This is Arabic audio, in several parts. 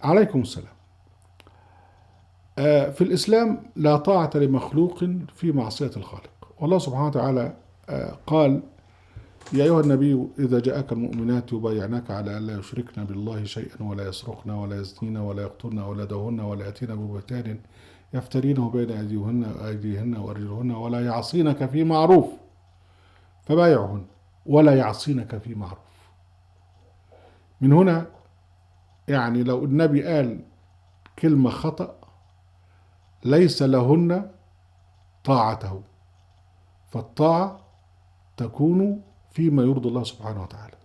عليكم السلام. في الإسلام لا طاعة لمخلوق في معصية الخالق، والله سبحانه وتعالى قال: يا أيها النبي إذا جاءك المؤمنات يبايعناك على ألا يشركن بالله شيئا ولا يسرقن ولا يزنين ولا يقتلن أولادهن ولا يأتين ببهتان يفترينه بين أيديهن وأرجلهن ولا يعصينك في معروف فبايعهن ولا يعصينك في معروف. من هنا يعني لو النبي قال كلمة خطأ ليس لهن طاعته، فالطاعة تكون فيما يرضي الله سبحانه وتعالى.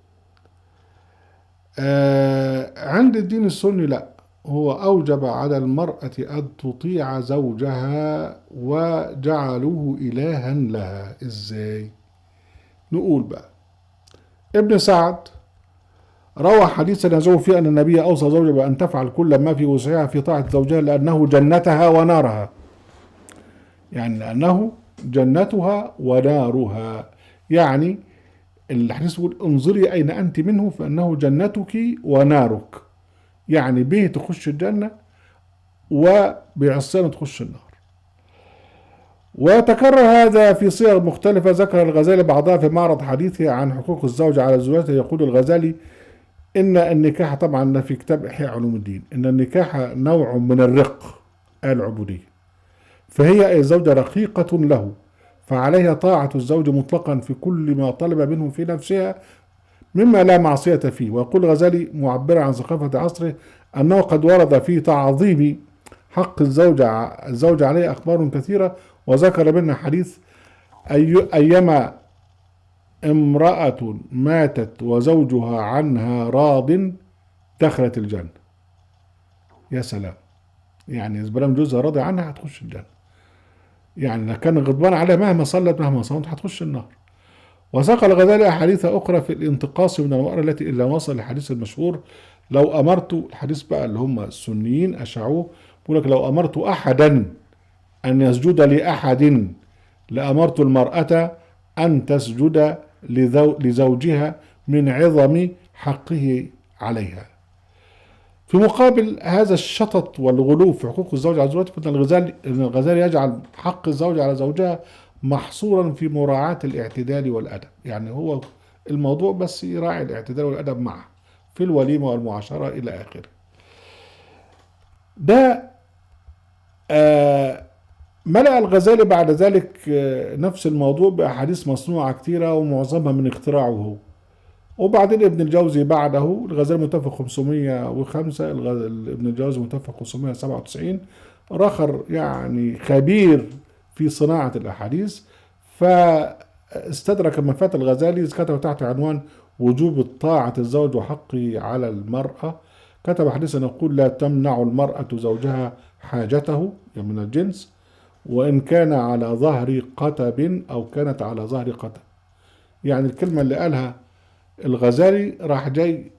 عند الدين السني لا، هو أوجب على المرأة أن تطيع زوجها وجعلوه إلها لها. إزاي؟ نقول بقى: ابن سعد روى حديثا يزعم فيه أن النبي أوصى زوجها بأن تفعل كل ما في وسعها في طاعة زوجها لأنه جنتها ونارها، يعني لأنه جنتها ونارها. يعني الحديث يقول: انظري أين أنت منه فإنه جنتك ونارك، يعني به تخش الجنة وبعصيان تخش النار. وتكرر هذا في صيغ مختلفة. ذكر الغزالي بعضها في معرض حديثه عن حقوق الزوج على زوجته. يقول الغزالي: إن النكاح، طبعا في كتاب إحياء علوم الدين، إن النكاح نوع من الرق العبودية، فهي أي زوجة رقيقة له، فعليها طاعة الزوج مطلقا في كل ما طلب منه في نفسها مما لا معصية فيه. ويقول الغزالي معبرا عن ثقافة عصره أنه قد ورد في تعظيم حق الزوج عليه أخبار كثيرة، وذكر منها حديث: أيما امرأة ماتت وزوجها عنها راض دخلت الجنة. يا سلام! يعني إذا بلام جوزها راضي عنها هتخش الجنة، يعني لو كان غضبان عليها مهما صلت مهما صامت هتخش النار. وساق الغزالي أحاديث أخرى في الانتقاص من المرأة التي إلا وصل الحديث المشهور: لو أمرت، الحديث بقى اللي هم السنيين أشعوه، بيقول لك: لو أمرت أحدا أن يسجد لأحد لأمرت المرأة أن تسجد لزوجها من عظم حقه عليها. في مقابل هذا الشطط والغلو في حقوق الزوج على زوجته، فإن الغزالي يجعل حق الزوج على زوجها محصورا في مراعاة الاعتدال والأدب. يعني هو الموضوع بس يراعي الاعتدال والأدب معه في الوليمة والمعاشرة إلى آخره. ده ملأ الغزالي بعد ذلك نفس الموضوع بأحاديث مصنوعة كثيرة ومعظمها من اختراعه هو. وبعدين ابن الجوزي بعده، الغزالي متوفى 505، ابن الجوزي متوفى 597، رخر يعني خبير في صناعة الأحاديث، فاستدرك ما فات الغزالي، كتب تحت عنوان: وجوب الطاعة الزوج وحقه على المرأة. كتب حديثا يقول: لا تمنع المرأة زوجها حاجته، يعني من الجنس، وإن كان على ظهر قتب أو كانت على ظهر قتب. يعني الكلمة اللي قالها الغزالي راح جاي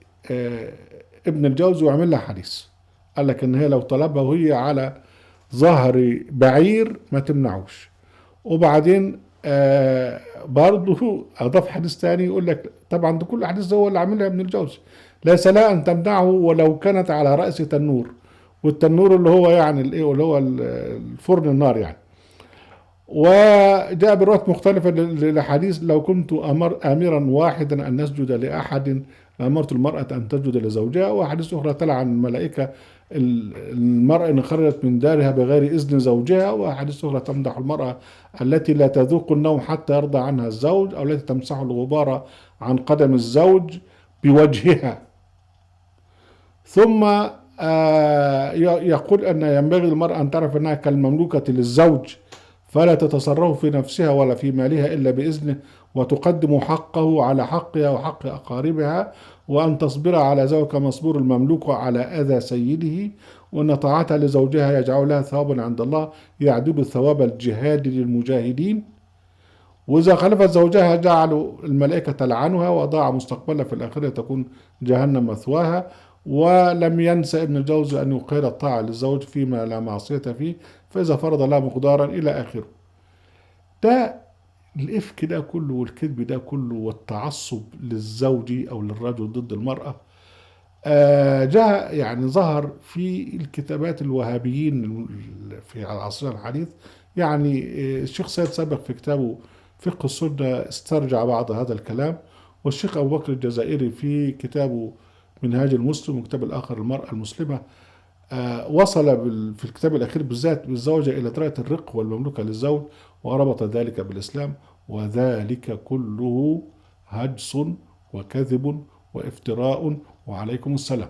ابن الجوزي وعمل لها حديث، قال لك ان هي لو طلبها وهي على ظهر بعير ما تمنعوش. وبعدين برضه اضاف حديث تاني يقول لك، طبعا ده كل الحديث ده هو اللي عاملها ابن الجوزي: ليس لا ان تمنعه ولو كانت على رأس تنور. والتنور اللي هو يعني الايه، اللي هو الفرن النار يعني. وجاء بروايات مختلفة للحديث: لو كنت آمرا واحدا أن نسجد لأحد لأمرت المرأة أن تسجد لزوجها. وحديث أخرى تلا عن الملائكة المرأة إن خرجت من دارها بغير إذن زوجها. وحديث أخرى تمدح المرأة التي لا تذوق النوم حتى يرضى عنها الزوج، أو التي تمسح الغبار عن قدم الزوج بوجهها. ثم يقول أن ينبغي المرأة أن تعرف أنها كالمملوكة للزوج، فلا تتصرف في نفسها ولا في مالها إلا بإذنه، وتقدم حقه على حقها وحق أقاربها، وأن تصبر على زوجك مصبور المملوك على أذى سيده، وأن طاعتها لزوجها يجعل لها ثوابا عند الله يعدل ثواب الجهاد للمجاهدين. وإذا خلفت زوجها جعلوا الملائكة تلعنها وضاع مستقبلها في الآخرة تكون جهنم مثواها. ولم ينسى ابن الجوزي أن يقيد الطاعة للزوج فيما لا معصية فيه، فإذا فرض لها مقدارا إلى آخره. ده الإفك ده كله والكذب ده كله والتعصب للزوج أو للرجل ضد المرأة جاء يعني ظهر في الكتابات الوهابيين في عصرنا الحديث. يعني الشيخ سيد سابق في كتابه فقه السنة استرجع بعض هذا الكلام، والشيخ أبو بكر الجزائري في كتابه منهاج المسلم، والكتاب الآخر المرأة المسلمة، وصل في الكتاب الأخير بالذات بالزوجة إلى درجة الرق والمملوكة للزوج، وربط ذلك بالإسلام، وذلك كله هجص وكذب وافتراء. وعليكم السلام.